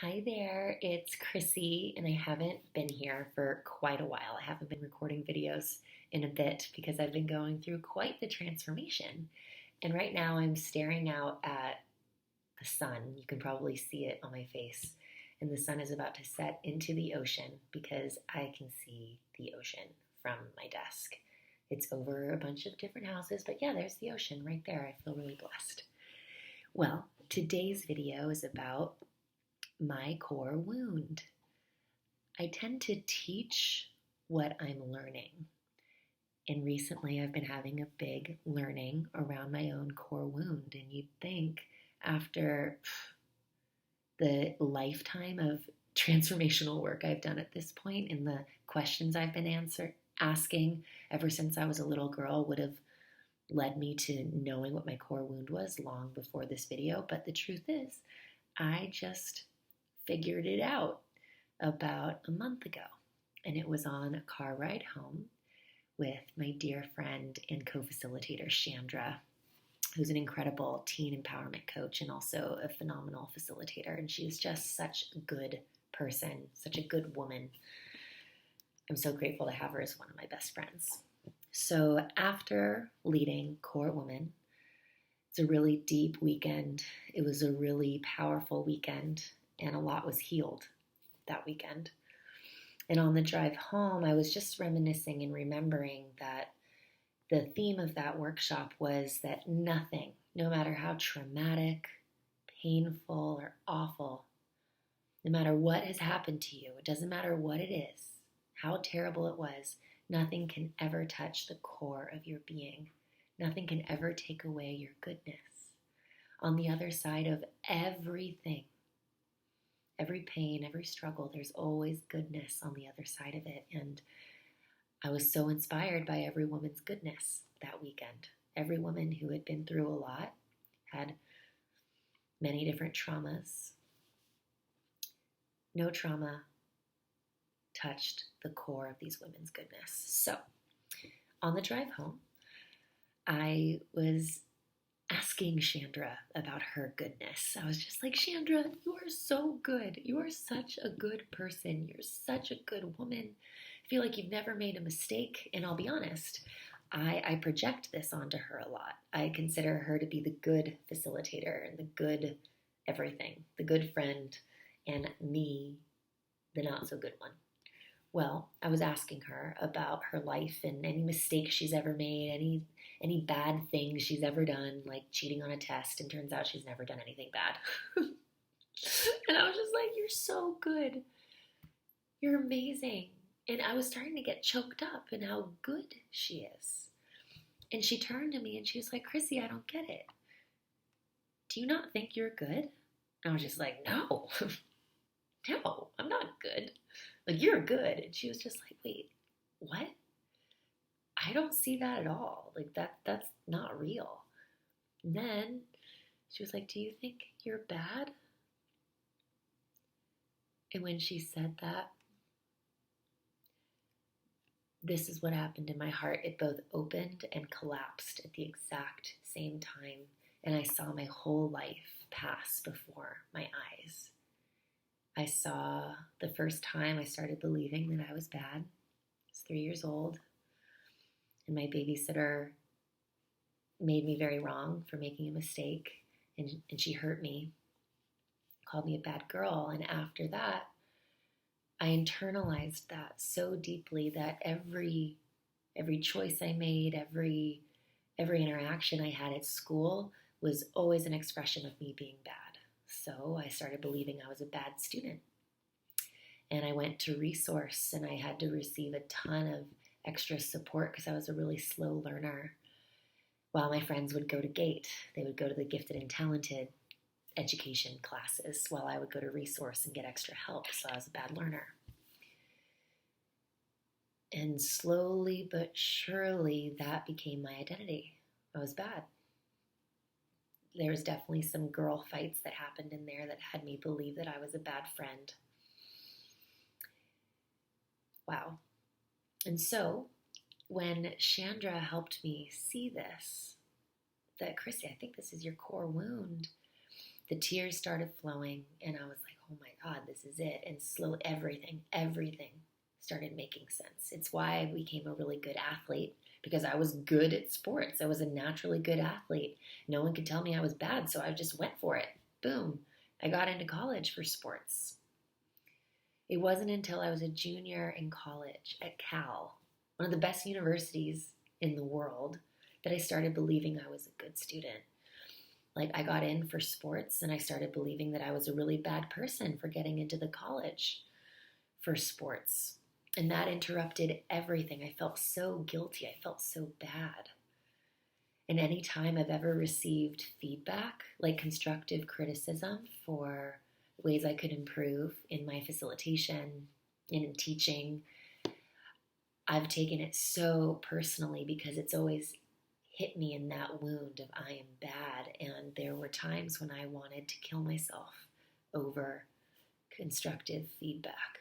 Hi there, it's Chrissy, and I haven't been here for quite a while. I haven't been recording videos in a bit because I've been going through quite the transformation. And right now I'm staring out at the sun. You can probably see it on my face. And the sun is about to set into the ocean because I can see the ocean from my desk. It's over a bunch of different houses, but yeah, there's the ocean right there. I feel really blessed. Well, today's video is about my core wound. I tend to teach what I'm learning. And recently I've been having a big learning around my own core wound. And you'd think after the lifetime of transformational work I've done at this point and the questions I've been asking ever since I was a little girl would have led me to knowing what my core wound was long before this video. But the truth is, I just figured it out about a month ago. And it was on a car ride home with my dear friend and co-facilitator, Chandra, who's an incredible teen empowerment coach and also a phenomenal facilitator. And she's just such a good person, such a good woman. I'm so grateful to have her as one of my best friends. So after leading Core Woman, it's a really deep weekend. It was a really powerful weekend, and a lot was healed that weekend. And on the drive home, I was just reminiscing and remembering that the theme of that workshop was that nothing, no matter how traumatic, painful, or awful, no matter what has happened to you, it doesn't matter what it is, how terrible it was, nothing can ever touch the core of your being. Nothing can ever take away your goodness. On the other side of everything, every pain, every struggle, there's always goodness on the other side of it. And I was so inspired by every woman's goodness that weekend. Every woman who had been through a lot, had many different traumas. No trauma touched the core of these women's goodness. So, on the drive home, I was asking Chandra about her goodness. I was just like, Chandra, you are so good. You are such a good person. You're such a good woman. I feel like you've never made a mistake. And I'll be honest, I project this onto her a lot. I consider her to be the good facilitator and the good everything, the good friend, and me, the not so good one. Well, I was asking her about her life and any mistakes she's ever made, any bad things she's ever done, like cheating on a test, and turns out she's never done anything bad. And I was just like, you're so good. You're amazing. And I was starting to get choked up in how good she is. And she turned to me and she was like, Chrissy, I don't get it. Do you not think you're good? And I was just like, no. No, I'm not good. Like, you're good. And she was just like, wait, what? I don't see that at all. Like, that's not real. And then she was like, do you think you're bad? And when she said that, this is what happened in my heart. It both opened and collapsed at the exact same time. And I saw my whole life pass before my eyes. I saw the first time I started believing that I was bad. I was 3 years old, and my babysitter made me very wrong for making a mistake, and she hurt me, called me a bad girl. And after that, I internalized that so deeply that every choice I made, every interaction I had at school was always an expression of me being bad. So I started believing I was a bad student. And I went to resource and I had to receive a ton of extra support because I was a really slow learner. While my friends would go to GATE, they would go to the gifted and talented education classes while I would go to resource and get extra help. So I was a bad learner. And slowly but surely that became my identity. I was bad. There was definitely some girl fights that happened in there that had me believe that I was a bad friend. Wow. And so when Chandra helped me see this, that Chrissy, I think this is your core wound, the tears started flowing and I was like, oh my God, is it. And slowly everything started making sense. It's why I became a really good athlete, because I was good at sports. I was a naturally good athlete. No one could tell me I was bad, so I just went for it. Boom. I got into college for sports. It wasn't until I was a junior in college at Cal, one of the best universities in the world, that I started believing I was a good student. Like, I got in for sports and I started believing that I was a really bad person for getting into the college for sports. And that interrupted everything. I felt so guilty. I felt so bad. And any time I've ever received feedback, like constructive criticism for ways I could improve in my facilitation, in teaching, I've taken it so personally, because it's always hit me in that wound of I am bad. And there were times when I wanted to kill myself over constructive feedback.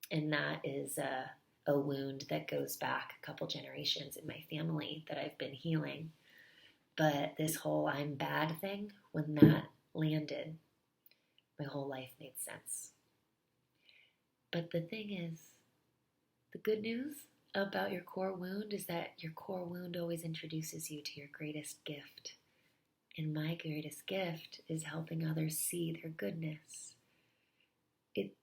And that is a wound that goes back a couple generations in my family that I've been healing. But this whole I'm bad thing, when that landed, my whole life made sense. But the thing is, the good news about your core wound is that your core wound always introduces you to your greatest gift. And my greatest gift is helping others see their goodness.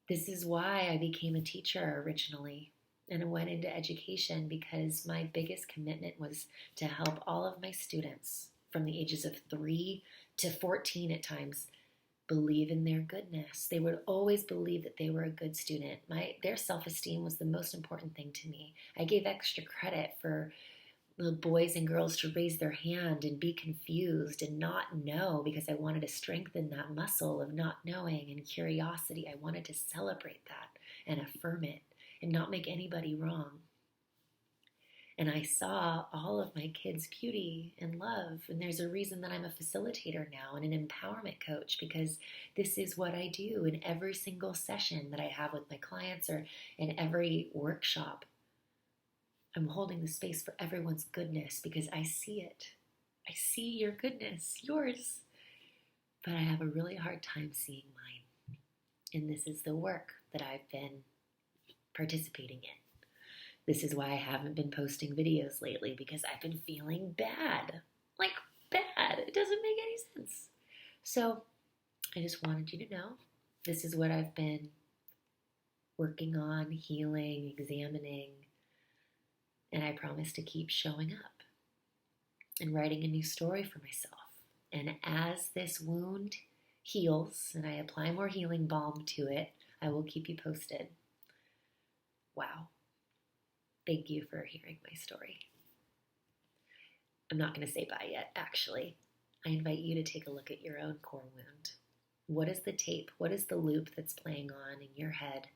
This is why I became a teacher originally, and I went into education, because my biggest commitment was to help all of my students from the ages of 3 to 14 at times believe in their goodness. They would always believe that they were a good student. Their self-esteem was the most important thing to me. I gave extra credit for the boys and girls to raise their hand and be confused and not know, because I wanted to strengthen that muscle of not knowing and curiosity. I wanted to celebrate that and affirm it and not make anybody wrong. And I saw all of my kids' beauty and love. And there's a reason that I'm a facilitator now and an empowerment coach, because this is what I do in every single session that I have with my clients, or in every workshop. I'm holding the space for everyone's goodness, because I see it. I see your goodness, yours. But I have a really hard time seeing mine. And this is the work that I've been participating in. This is why I haven't been posting videos lately, because I've been feeling bad. Like, bad. It doesn't make any sense. So I just wanted you to know, this is what I've been working on, healing, examining. And I promise to keep showing up and writing a new story for myself. And as this wound heals and I apply more healing balm to it, I will keep you posted. Wow. Thank you for hearing my story. I'm not going to say bye yet, actually. I invite you to take a look at your own core wound. What is the tape? What is the loop that's playing on in your head,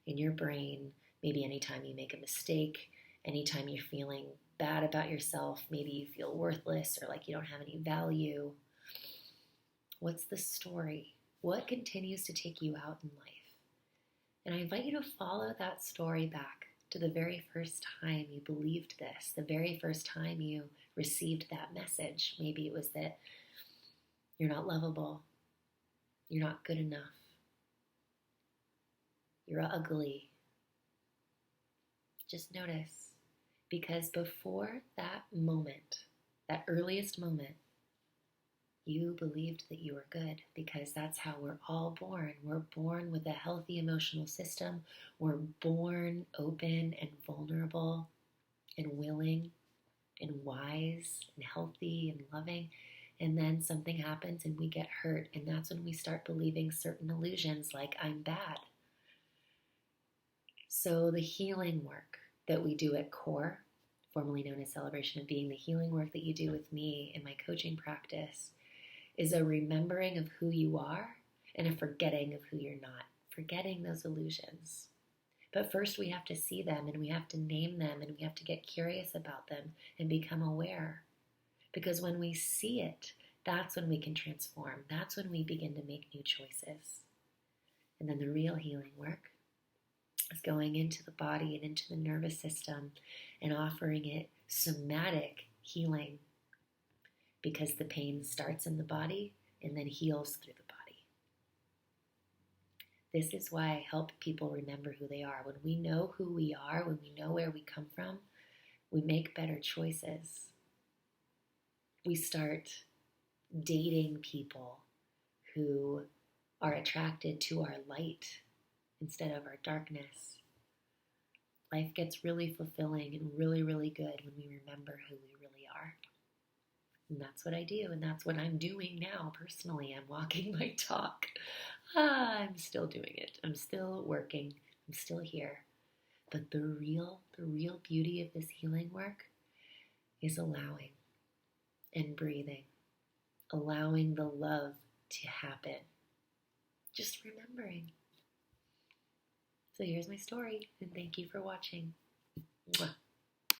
in your brain? Maybe anytime you make a mistake, anytime you're feeling bad about yourself, maybe you feel worthless or like you don't have any value. What's the story? What continues to take you out in life? And I invite you to follow that story back to the very first time you believed this, the very first time you received that message. Maybe it was that you're not lovable, you're not good enough, you're ugly. Just notice, because before that moment, that earliest moment, you believed that you were good, because that's how we're all born. We're born with a healthy emotional system. We're born open and vulnerable and willing and wise and healthy and loving. And then something happens and we get hurt. And that's when we start believing certain illusions like I'm bad. So the healing work that we do at CORE, formerly known as Celebration of Being, the healing work that you do with me in my coaching practice, is a remembering of who you are and a forgetting of who you're not, forgetting those illusions. But first we have to see them and we have to name them and we have to get curious about them and become aware. Because when we see it, that's when we can transform. That's when we begin to make new choices. And then the real healing work is going into the body and into the nervous system and offering it somatic healing, because the pain starts in the body and then heals through the body. This is why I help people remember who they are. When we know who we are, when we know where we come from, we make better choices. We start dating people who are attracted to our light instead of our darkness. Life gets really fulfilling and really, really good when we remember who we really are. And that's what I do, and that's what I'm doing now personally. I'm walking my talk. I'm still doing it. I'm still working. I'm still here. But the real beauty of this healing work is allowing and breathing, allowing the love to happen. Just remembering. So here's my story, and thank you for watching. Mwah.